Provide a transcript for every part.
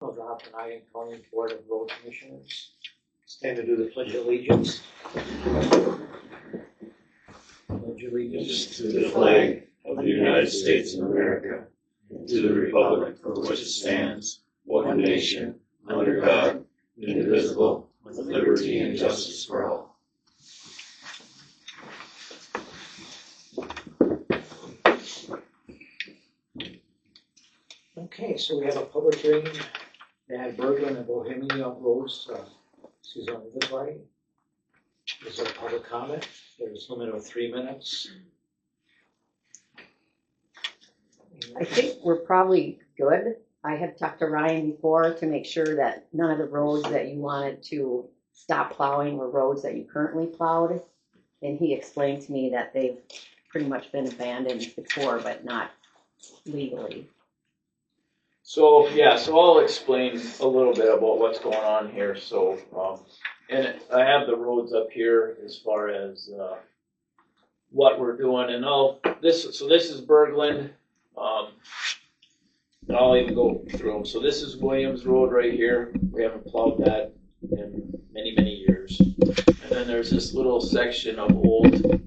of the Ontonagon County Board of Road Commissioners. Stand to do the Pledge of Allegiance. Pledge allegiance to the flag of the United States of America, and to the republic for which it stands, one nation, under God, indivisible, with liberty and justice for all. Okay, so we have a public hearing at Berglund and Bohemia Roads seasonal inventory. Is there public comment? There's a limit of 3 minutes. I think we're probably good. I have talked to Ryan before to make sure that none of the roads that you wanted to stop plowing were roads that you currently plowed. And he explained to me that they've pretty much been abandoned before, but not legally. So, yeah, so I'll explain a little bit about what's going on here. So, and I have the roads up here as far as what we're doing. And this is Berglund. And I'll even go through them. So this is Williams Road right here. We haven't plowed that in many, many years. And then there's this little section of old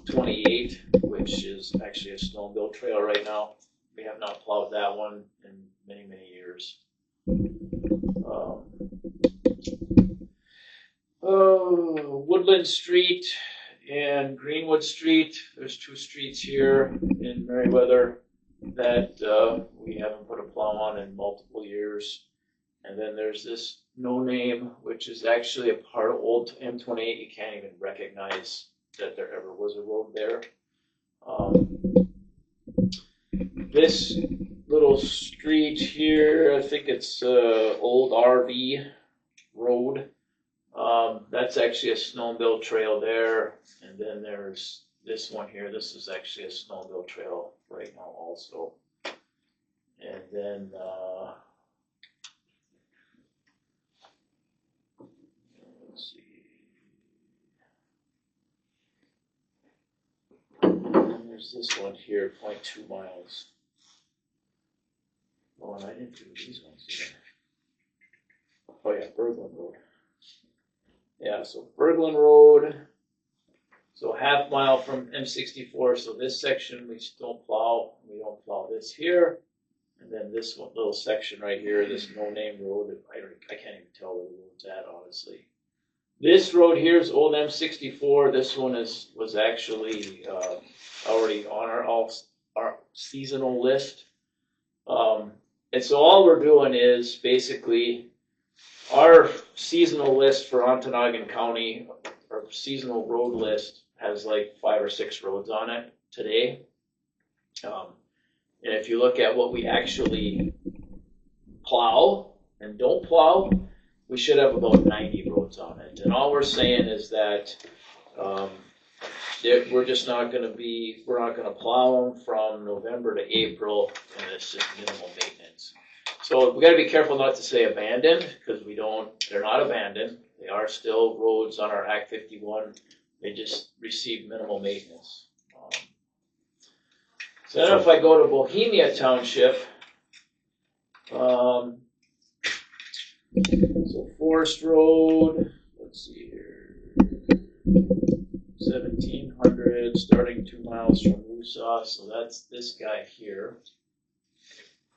28, which is actually a snowmobile trail right now. We have not plowed that one in many, many years. Woodland Street and Greenwood Street. There's two streets here in Meriwether that we haven't put a plow on in multiple years. And then there's this No Name, which is actually a part of old M28. You can't even recognize that there ever was a road there. This little street here, I think it's old RV road. That's actually a snowmobile trail there. And then there's this one here. This is actually a snowmobile trail right now also. And then let's see. And there's this one here, 0.2 miles. Oh, and I didn't do these ones either. Oh yeah, Berglund Road. Yeah, so Berglund Road. So half mile from M64. So this section we don't plow. We don't plow this here. And then this one, little section right here, this No Name Road. I can't even tell where the road's at, honestly. This road here is old M64. This one was actually already on our seasonal list. And so all we're doing is basically our seasonal list for Ontonagon County, our seasonal road list has like 5 or 6 roads on it today. And if you look at what we actually plow and don't plow, we should have about 90 roads on it. And all we're saying is that we're just not going to we're not going to plow them from November to April, and it's just minimal maintenance. So we got to be careful not to say abandoned, because they're not abandoned. They are still roads on our Act 51. They just receive minimal maintenance. So then if I go to Bohemia Township, so Forest Road, let's see here, 1700, starting 2 miles from O.C.R.C, so that's this guy here.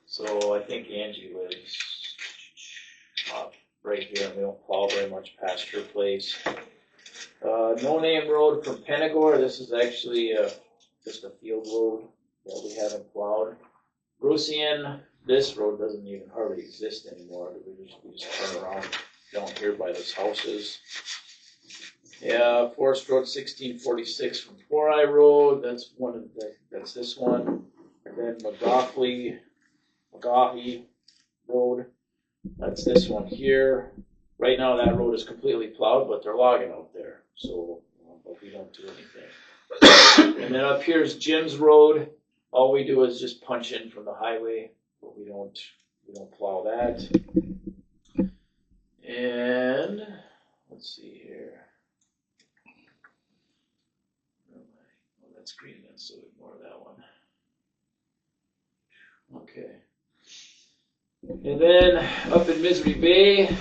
So I think Angie lives right here, and we don't plow very much past her place. No Name Road from Penagore, this is actually just a field road that we haven't plowed. Rusian, this road doesn't even hardly exist anymore. We just turn around down here by those houses. Yeah, Forest Road 1646 from 4I Road, that's this one. And then McGaughy Road, that's this one here. Right now that road is completely plowed, but they're logging out there, so but we don't do anything. And then up here is Jim's Road. All we do is just punch in from the highway, but we don't plow that. And let's see here. Oh, that's green, so ignore that one. Okay. And then up in Misery Bay,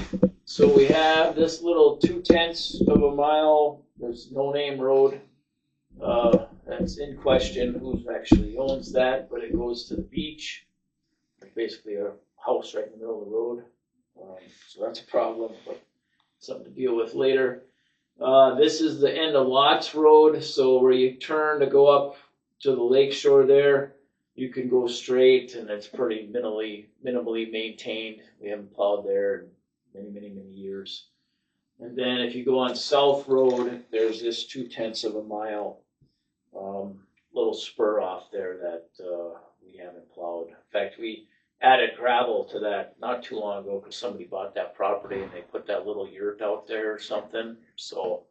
so we have this little 0.2 of a mile, there's no name road. That's in question, who actually owns that, but it goes to the beach. It's basically a house right in the middle of the road. So that's a problem, but something to deal with later. This is the end of Lots Road, so where you turn to go up to the lake shore there, you can go straight, and it's pretty minimally maintained. We haven't plowed there in many years. And then if you go on South Road, there's this 0.2 of a mile little spur off there that we haven't plowed. In fact, we added gravel to that not too long ago because somebody bought that property and they put that little yurt out there or something. So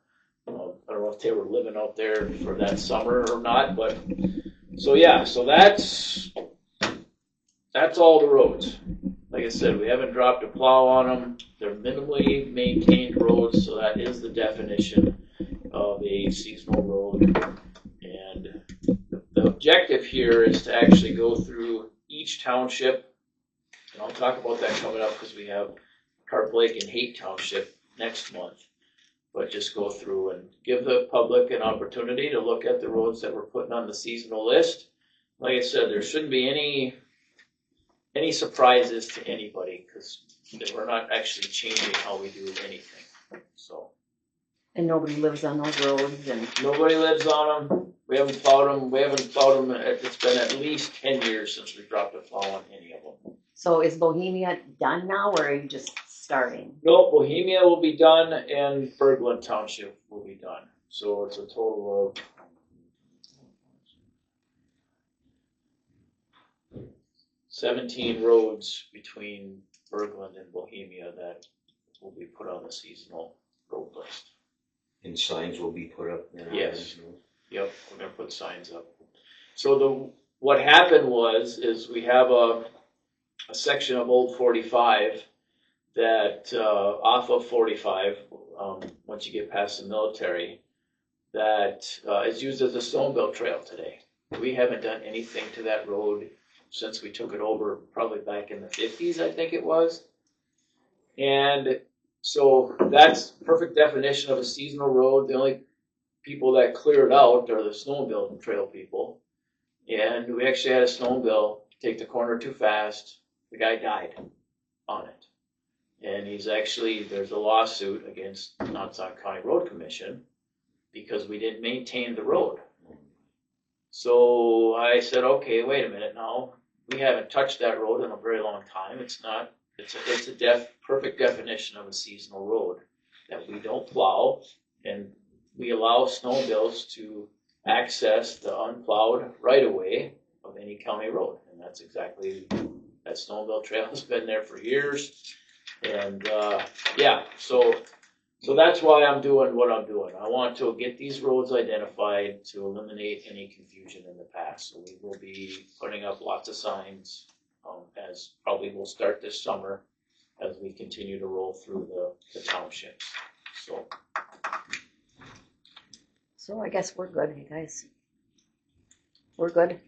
I don't know if they were living out there for that summer or not, but so yeah, so that's all the roads. Like I said, we haven't dropped a plow on them. They're minimally maintained roads, so that is the definition of a seasonal road. And the objective here is to actually go through each township, and I'll talk about that coming up because we have Carp Lake and Haight Township next month. But just go through and give the public an opportunity to look at the roads that we're putting on the seasonal list. Like I said, there shouldn't be any surprises to anybody because we're not actually changing how we do anything. So. And nobody lives on those roads, and Nobody lives on them. We haven't plowed them. It's been at least 10 years since we dropped a plow on any of them. so is Bohemia done now, or are you just starting? No, Bohemia will be done and Berglund Township will be done. So it's a total of 17 roads between Berglund and Bohemia that will be put on the seasonal road list. And signs will be put up now. Yes. Yep, we're gonna put signs up. So what happened is we have a section of Old 45 that off of 45, once you get past the military, that is used as a snowmobile trail today. We haven't done anything to that road since we took it over, probably back in the 50s, I think it was. And so that's perfect definition of a seasonal road. The only people that clear it out are the snowmobile trail people. And we actually had a snowmobile take the corner too fast. The guy died on it. And there's a lawsuit against Ontonagon County Road Commission because we didn't maintain the road. So I said, okay, wait a minute now. We haven't touched that road in a very long time. It's a perfect definition of a seasonal road that we don't plow, and we allow snowmobiles to access the unplowed right-of-way of any county road. And that's exactly, that snowmobile trail has been there for years. And so that's why I'm doing what I'm doing. I want to get these roads identified to eliminate any confusion in the past. So we will be putting up lots of signs as probably we'll start this summer as we continue to roll through the townships. So I guess we're good, you guys. We're good.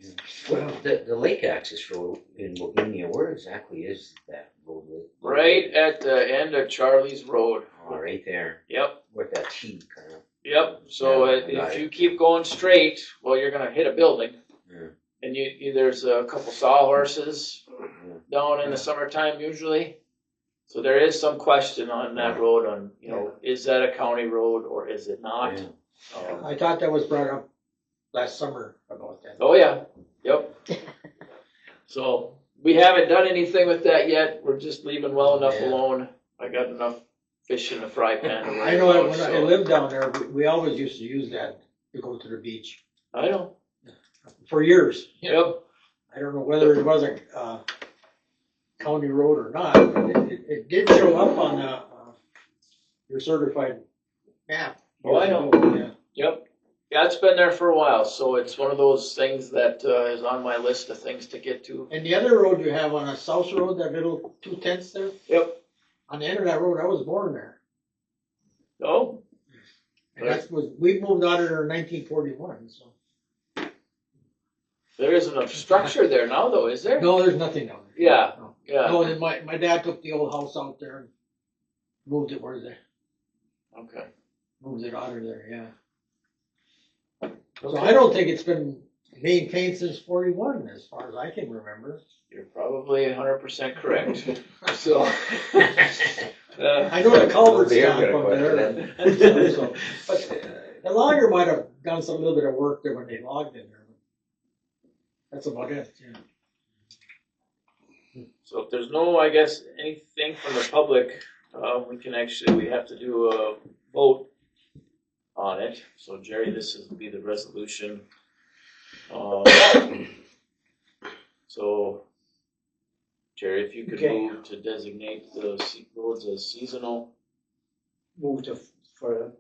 Well, the lake access road in Bohemia, where exactly is that road? Right at the end of Charlie's Road. Oh, right there. Yep. With that T kind of. Yep. So if you keep going straight, well, you're going to hit a building. Yeah. And there's a couple sawhorses down in the summertime usually. So there is some question on that road on, is that a county road or is it not? Yeah. I thought that was brought up last summer about that. Oh, yeah. Yep. So we haven't done anything with that yet. We're just leaving well enough alone. I got enough fish in the fry pan. I know when I lived down there, we always used to use that to go to the beach. I know. For years. Yep. I don't know whether it was a county road or not, but it did show up on your certified map. Oh, I know. Yeah. Yep. Yeah, it's been there for a while, so it's one of those things that is on my list of things to get to. And the other road you have on a South Road, that little 0.2 there? Yep. On the end of that road, I was born there. Oh. And we moved out of there in 1941, so. There isn't a structure there now, though, is there? No, there's nothing down there. Yeah. No. Yeah, No, and my dad took the old house out there and moved it okay. moved it out of there, yeah. So I don't think it's been maintained since 41, as far as I can remember. You're probably 100% correct. So, I know the culvert's They're down gonna from question there. So, but the logger might have done some little bit of work there when they logged in there. That's about it, yeah. so if there's no, I guess, anything from the public, we have to do a vote on it. So Jerry, this is be the resolution. So Jerry, if you could Okay. move to designate the roads as seasonal. Move to,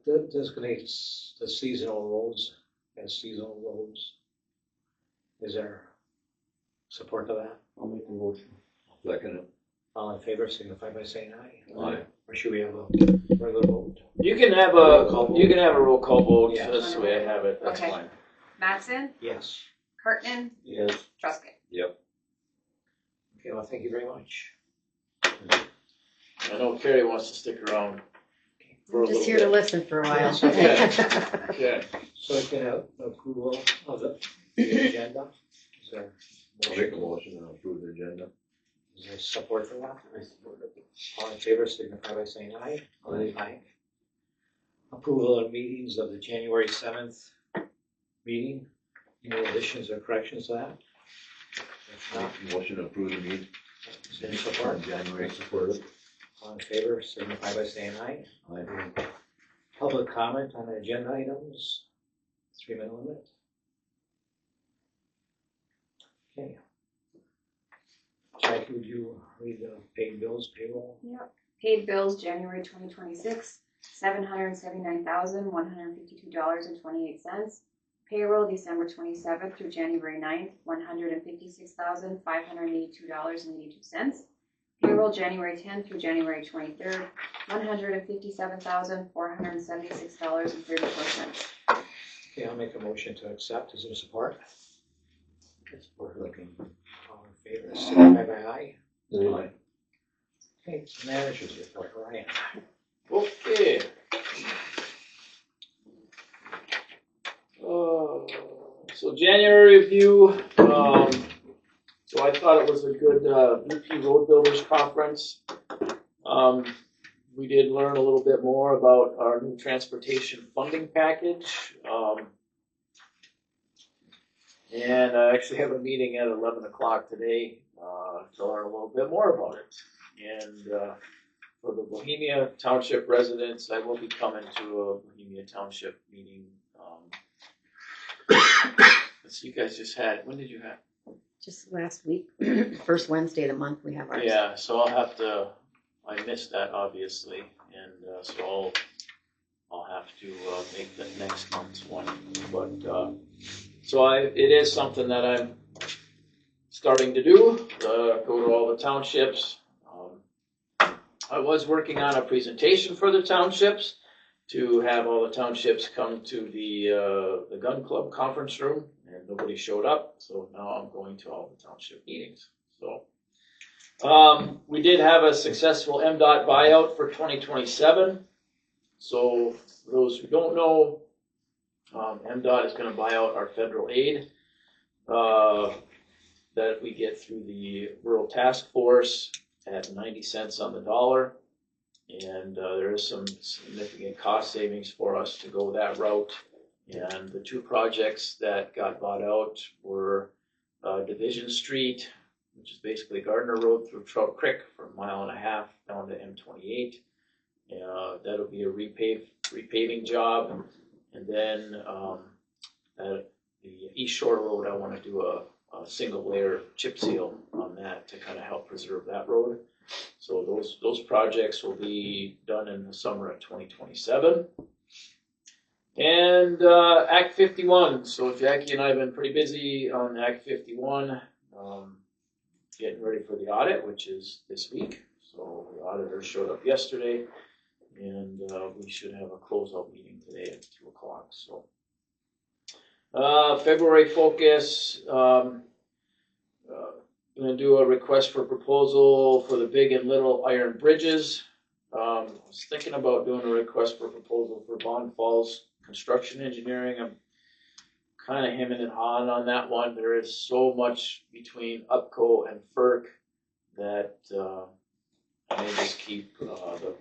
designates the seasonal roads as seasonal roads. Is there support to that? I'll make the motion. Second it. All in favor, signify by saying aye. Aye. Or should we have a regular vote? You can have Roll call a vote. you can have a roll call vote. Yeah. That's the way I have it. That's Okay. fine. Mattson, Yes. Hartman, Yes. Truscott. Okay, well, thank you very much. I know Carrie wants to stick around for a I'm just little here to bit. listen for a while. Okay. So I can have approval of the agenda? Is there I'll make a motion and approve the agenda. Is there support for that? All in favor, signify by saying aye. Aye. Approval of meetings of the January 7th meeting. Any additions or corrections to that? If not, Make the motion to approve the meeting. is there support? January support. All in favor, signify by saying aye. Aye. Public comment on agenda items, 3-minute limit. Okay. Jackie, would you read the paid bills payroll? Yep. Paid bills, January 2026, $779,152.28. Payroll, December 27th through January 9th, $156,582.82. Payroll, January 10th through January 23rd, $157,476.34. Okay, I'll make a motion to accept. Is there support? Support. Looking. All in favor, signify by aye. Aye. Okay, managers report, Ryan. Okay. So January review, so I thought it was a good VP Road Builders Conference. We did learn a little bit more about our new transportation funding package. And I actually have a meeting at 11 o'clock today to learn a little bit more about it. And for the Bohemia Township residents, I will be coming to a Bohemia Township meeting. You guys just had, when did you have? Just last week, first Wednesday of the month, we have ours. Yeah, so I missed that obviously, and so I'll have to make the next month's one. But so it is something that I'm starting to do, go to all the townships. I was working on a presentation for the townships to have all the townships come to the gun club conference room, and nobody showed up, so now I'm going to all the township meetings. So we did have a successful MDOT buyout for 2027. So for those who don't know, MDOT is going to buy out our federal aid that we get through the Rural Task Force at 90 cents on the dollar. And there is some significant cost savings for us to go that route. And the two projects that got bought out were Division Street, which is basically Gardner Road through Trout Creek for 1.5 miles down to M28. That'll be a repaving job. And then the East Shore Road, I want to do a single layer chip seal on that to kind of help preserve that road. So those projects will be done in the summer of 2027. And Act 51. So Jackie and I have been pretty busy on Act 51, getting ready for the audit, which is this week. So the auditor showed up yesterday, and we should have a closeout meeting today at 2 o'clock. So February focus. gonna do a request for proposal for the big and little iron bridges. I was thinking about doing a request for proposal for Bond Falls Construction Engineering. I'm kind of hemming and hawing on that one. There is so much between UPCO and FERC that I may just keep the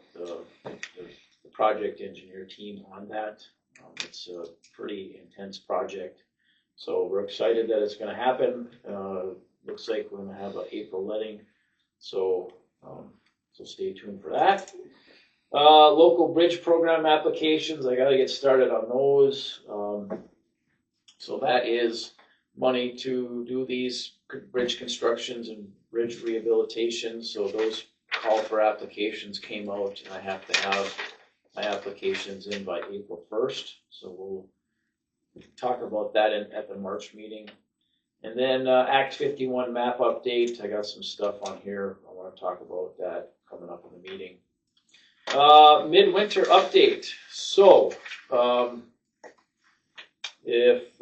project engineer team on that. It's a pretty intense project. So we're excited that it's gonna happen. Looks like we're gonna have an April letting. So stay tuned for that. Local bridge program applications, I gotta get started on those. So that is money to do these bridge constructions and bridge rehabilitation. So those call for applications came out, and I have to have my applications in by April 1st. So we'll talk about that at the March meeting. And then Act 51 map update. I got some stuff on here. I want to talk about that coming up in the meeting. Midwinter update. So if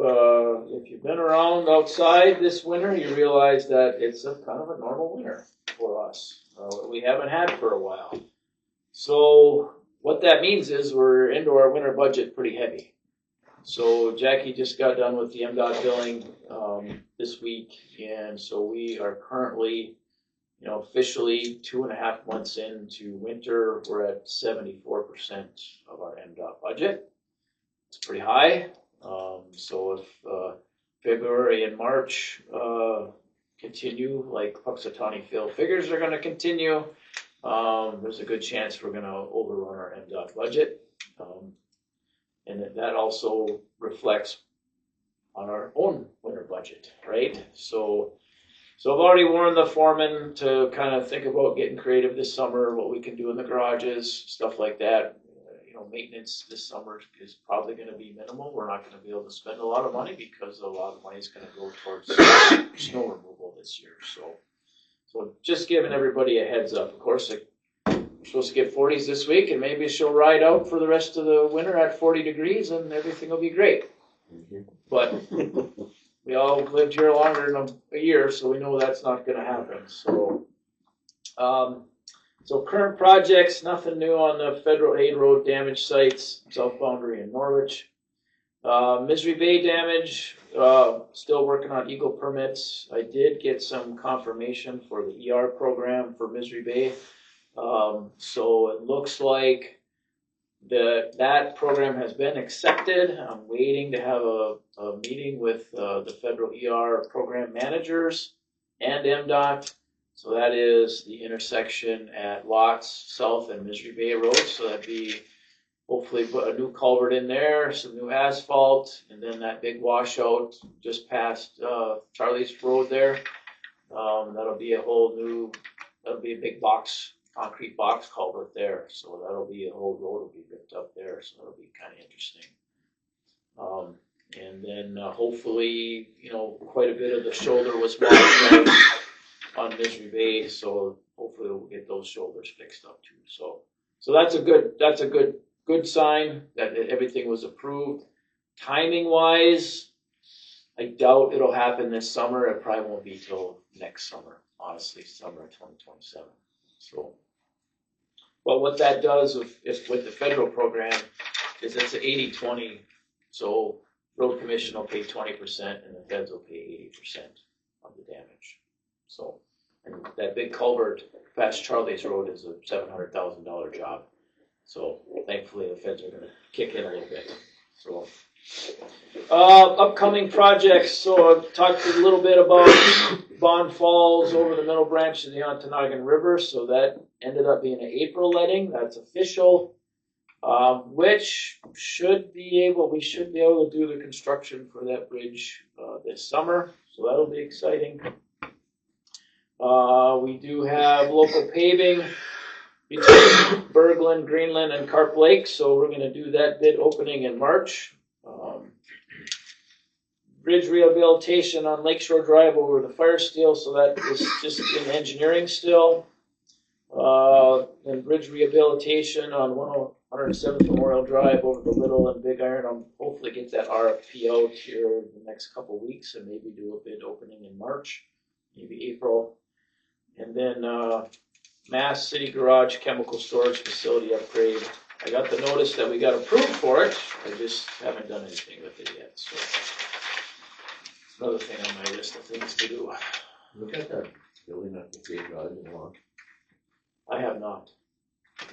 you've been around outside this winter, you realize that it's a kind of a normal winter for us. We haven't had for a while. So what that means is we're into our winter budget pretty heavy. So Jackie just got done with the MDOT billing this week, and so we are currently, officially 2.5 months into winter. We're at 74% of our MDOT budget. It's pretty high. So if February and March continue like Puxatawny Phil figures are going to continue, there's a good chance we're going to overrun our MDOT budget. And that also reflects on our own winter budget, right? So I've already warned the foreman to kind of think about getting creative this summer, what we can do in the garages, stuff like that. Maintenance this summer is probably going to be minimal. We're not going to be able to spend a lot of money because a lot of money is going to go towards snow removal this year. So just giving everybody a heads up. Of course, we're supposed to get 40s this week, and maybe she'll ride out for the rest of the winter at 40 degrees, and everything will be great. But we all lived here longer than a year, so we know that's not going to happen. So current projects, nothing new on the federal aid road damage sites, South Boundary and Norwich. Misery Bay damage, still working on Eagle permits. I did get some confirmation for the ER program for Misery Bay. So it looks like that program has been accepted. I'm waiting to have a meeting with the federal ER program managers and MDOT. So that is the intersection at Watts South and Misery Bay Road. So that'd be hopefully put a new culvert in there, some new asphalt, and then that big washout just past Charlie's Road there. That'll be a big concrete box culvert there. So that'll be a whole road will be ripped up there. So that'll be kind of interesting. And then hopefully, quite a bit of the shoulder was washed out on Misery Bay, so hopefully we'll get those shoulders fixed up too. So that's a good sign that everything was approved. Timing wise, I doubt it'll happen this summer. It probably won't be till next summer, honestly, summer of 2027. So, but what that does with the federal program is it's an 80-20. So road commission will pay 20% and the feds will pay 80% of the damage. So, and that big culvert past Charlie's Road is a $700,000 job. So thankfully the feds are going to kick in a little bit. So upcoming projects. So I've talked a little bit about Bond Falls over the middle branch of the Ontonagon River. So that ended up being an April letting. That's official. Which we should be able to do the construction for that bridge this summer. So that'll be exciting. We do have local paving between Berglund, Greenland, and Carp Lake, so we're going to do that bid opening in March. Bridge rehabilitation on Lakeshore Drive over the fire steel, so that is just in engineering still. And bridge rehabilitation on 107th Memorial Drive over the Little and Big Iron. I'll hopefully get that RFP out here in the next couple weeks and maybe do a bid opening in March. maybe April. And then, Mass City Garage Chemical Storage Facility upgrade. I got the notice that we got approved for it, I just haven't done anything with it yet, so. It's another thing on my list of things to do. Look at that building up the big garage and lawn. I have not,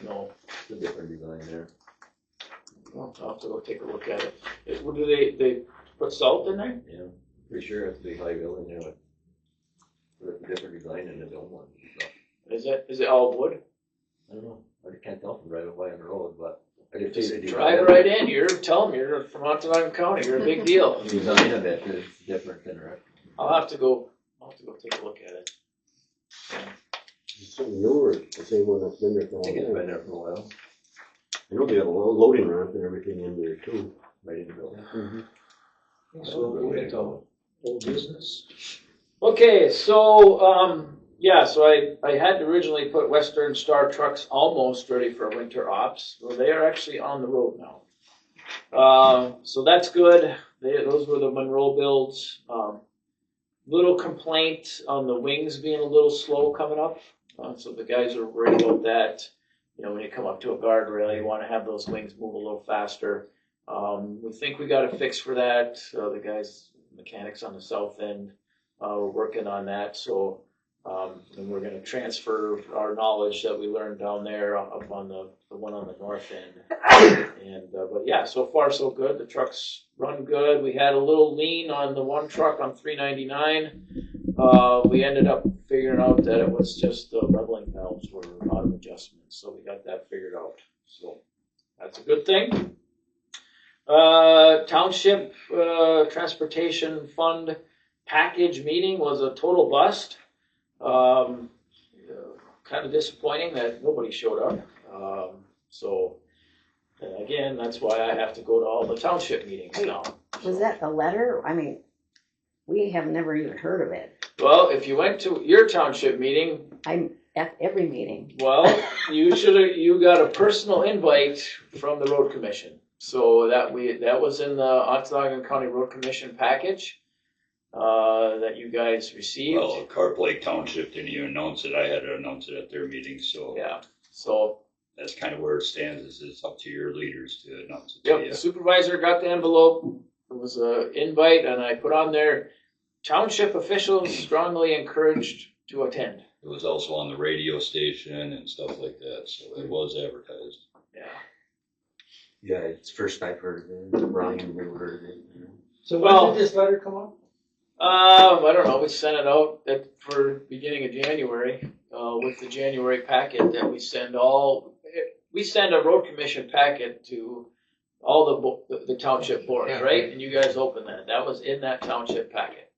no. It's a different design there. Well, I'll have to go take a look at it. What do they put salt in there? Yeah, pretty sure it's a big high building there, but it's a different design than the dome one. So, Is it all wood? I don't know, I can't tell from driving by on the road, but I can Just see the drive right in, tell them you're from Ontonagon County, you're a big deal. The design of it is different than the rest. I'll have to go take a look at it. It's something new or the same one that's been there for a I think it's while? been there for a while, I know they got a loading ramp and everything in there too. right in the building. So we'll move into old business. Okay, so, so I had originally put Western Star trucks almost ready for winter ops. Well, they are actually on the road now. So that's good. Those were the Monroe builds. Little complaint on the wings being a little slow coming up. So the guys are worried about that. You know, when you come up to a guardrail, you want to have those wings move a little faster. We think we got a fix for that. The guys, mechanics on the south end, we're working on that. So, and we're going to transfer our knowledge that we learned down there up on the one on the north end. And, but yeah, so far so good. The trucks run good. We had a little lean on the one truck on 399. We ended up figuring out that it was just the leveling valves were out of adjustment. So we got that figured out. So that's a good thing. Township Transportation Fund package meeting was a total bust. Kind of disappointing that nobody showed up. Again, that's why I have to go to all the township meetings now. Was that the letter? I mean, we have never even heard of it. Well, if you went to your township meeting, I'm at every meeting. well, you got a personal invite from the road commission. So that was in the Ontonagon County Road Commission package that you guys received. Well, Carp Lake Township didn't even announce it. I had to announce it at their meeting, so Yeah. So that's kind of where it stands. Is it's up to your leaders to announce it to yep, you. the supervisor got the envelope. It was an invite, and I put on there, township officials strongly encouraged to attend. It was also on the radio station and stuff like that, so it was advertised. Yeah. Yeah, it's first I've heard of it. Brian never heard of it. So Well- when did this letter come up? I don't know. We sent it out for beginning of January with the January packet that we send We send a road commission packet to all the township boards, Yeah. right? And you guys open that. That was in that township packet,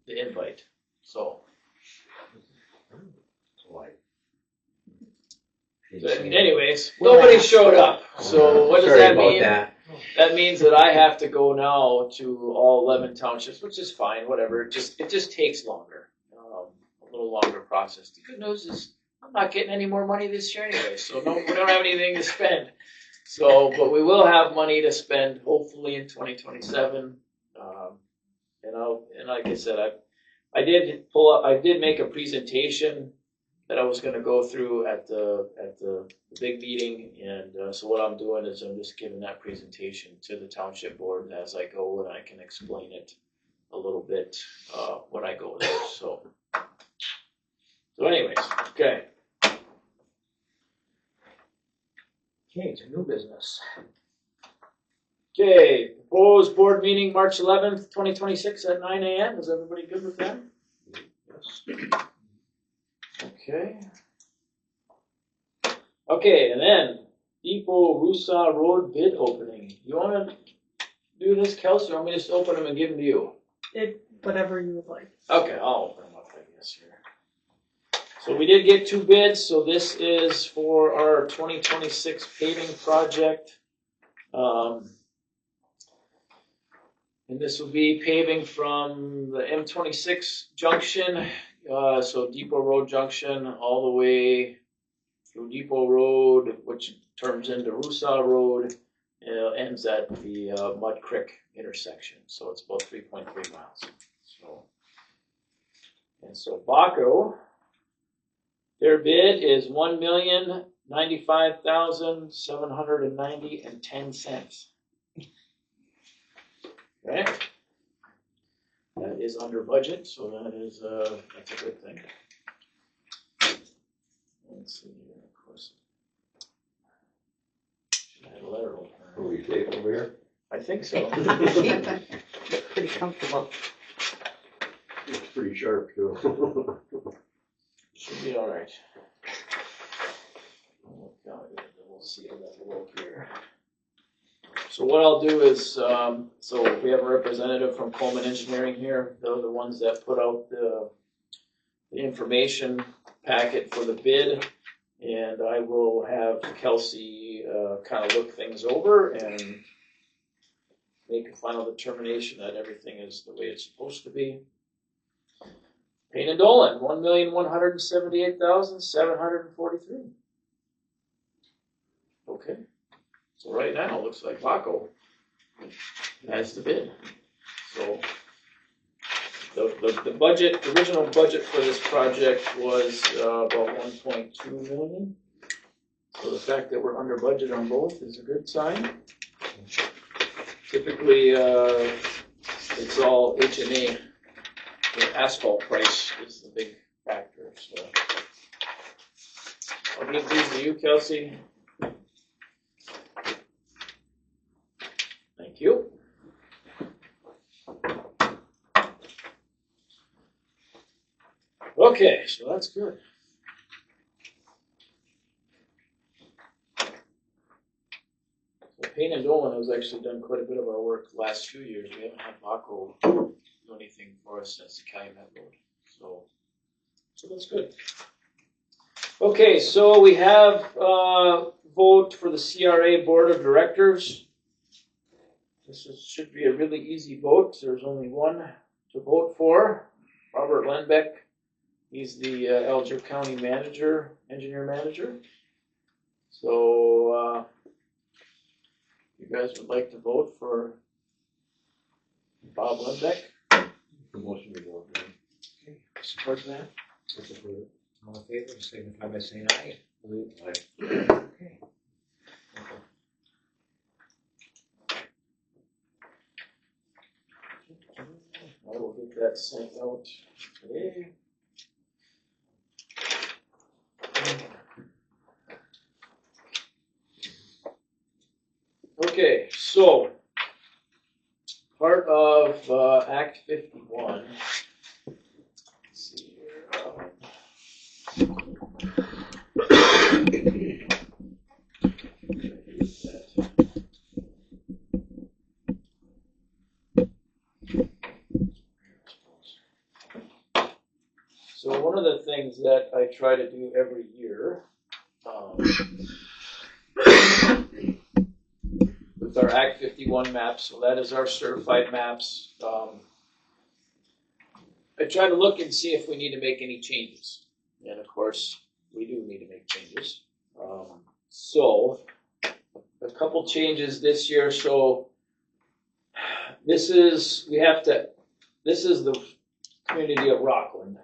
the invite. So, anyways, nobody showed up. So what does Sorry that about mean? that. That means that I have to go now to all 11 townships, which is fine, whatever. It just takes longer, a little longer process. The good news is I'm not getting any more money this year anyway, so we don't have anything to spend. So, but we will have money to spend hopefully in 2027. And like I said, I did make a presentation that I was going to go through at the big meeting, and so what I'm doing is I'm just giving that presentation to the township board as I go, and I can explain it a little bit when I go there. So anyways, okay. Okay, to new business. Okay, proposed board meeting March 11th, 2026 at 9 a.m. Is everybody good with that? Yes. Okay. Okay, and then Depot Rusa Road bid opening. You want to do this, Kelsey, or want me to just open them and give them to you? Whatever you would like. Okay, I'll open them up, I guess, here. So we did get 2 bids, so this is for our 2026 paving project. And this will be paving from the M26 junction, so Depot Road Junction, all the way through Depot Road, which turns into Rusa Road, ends at the Mud Creek intersection. So it's about 3.3 miles. So, And so Baco, their bid is $1,095,790.10. Okay, that is under budget, so that's a good thing. Let's see here, of course. Should have had a letter opener. Are we tape over here? I think so. Pretty comfortable. It's pretty sharp too. Should be all right. We'll see how that will work here. So what I'll do is, so we have a representative from Coleman Engineering here. They're the ones that put out the information packet for the bid. And I will have Kelsey kind of look things over and make a final determination that everything is the way it's supposed to be. Payne and Dolan, $1,178,743. Okay, so right now it looks like Baco has the bid. So the budget, the original budget for this project was about 1.2 million. So the fact that we're under budget on both is a good sign. Typically, it's all H&A. The asphalt price is the big factor. So I'll give these to you, Kelsey. Thank you. Okay, so that's good. So Payne and Dolan has actually done quite a bit of our work the last few years. We haven't had Baco do anything for us since the Calumet Road. So that's good. Okay, so we have vote for the CRA Board of Directors. Should be a really easy vote. There's only one to vote for, Robert Lenbeck. He's the Alger County manager, engineer manager. So you guys would like to vote for Bob Lenbeck? The motion to go. Okay, support that? All in favor, signify by saying aye. Aye. Okay. I will get that sent out today. Okay, so part of Act 51. Let's see here. So one of the things that I try to do every year with our Act 51 maps, so that is our certified maps, I try to look and see if we need to make any changes. And of course, we do need to make changes. So a couple changes this year. So this is the community of Rockland.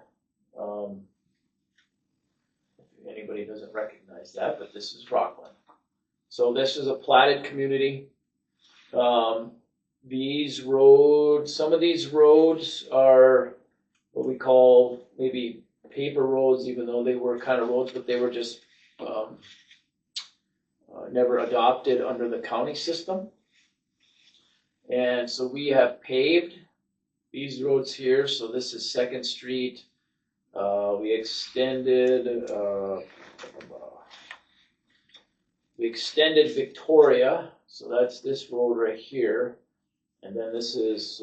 If anybody doesn't recognize that, but this is Rockland. So this is a platted community. These roads, some of these roads are what we call maybe paper roads, even though they were kind of roads, but they were just never adopted under the county system. And so we have paved these roads here. So this is 2nd Street. We extended Victoria. So that's this road right here. And then this is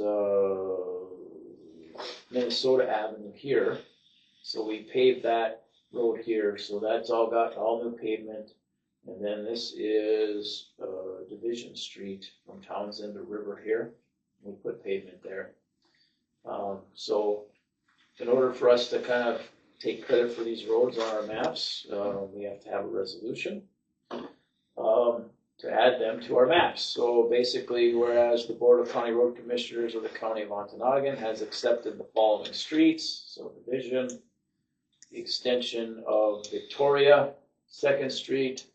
Minnesota Avenue here. So we paved that road here. So that's all got all new pavement. And then this is Division Street from Townsend to River here. We put pavement there. So in order for us to kind of take credit for these roads on our maps, we have to have a resolution. to add them to our maps. So basically, whereas the Board of County Road Commissioners of the County of Ontonagon has accepted the following streets, so Division, the extension of Victoria, 2nd Street,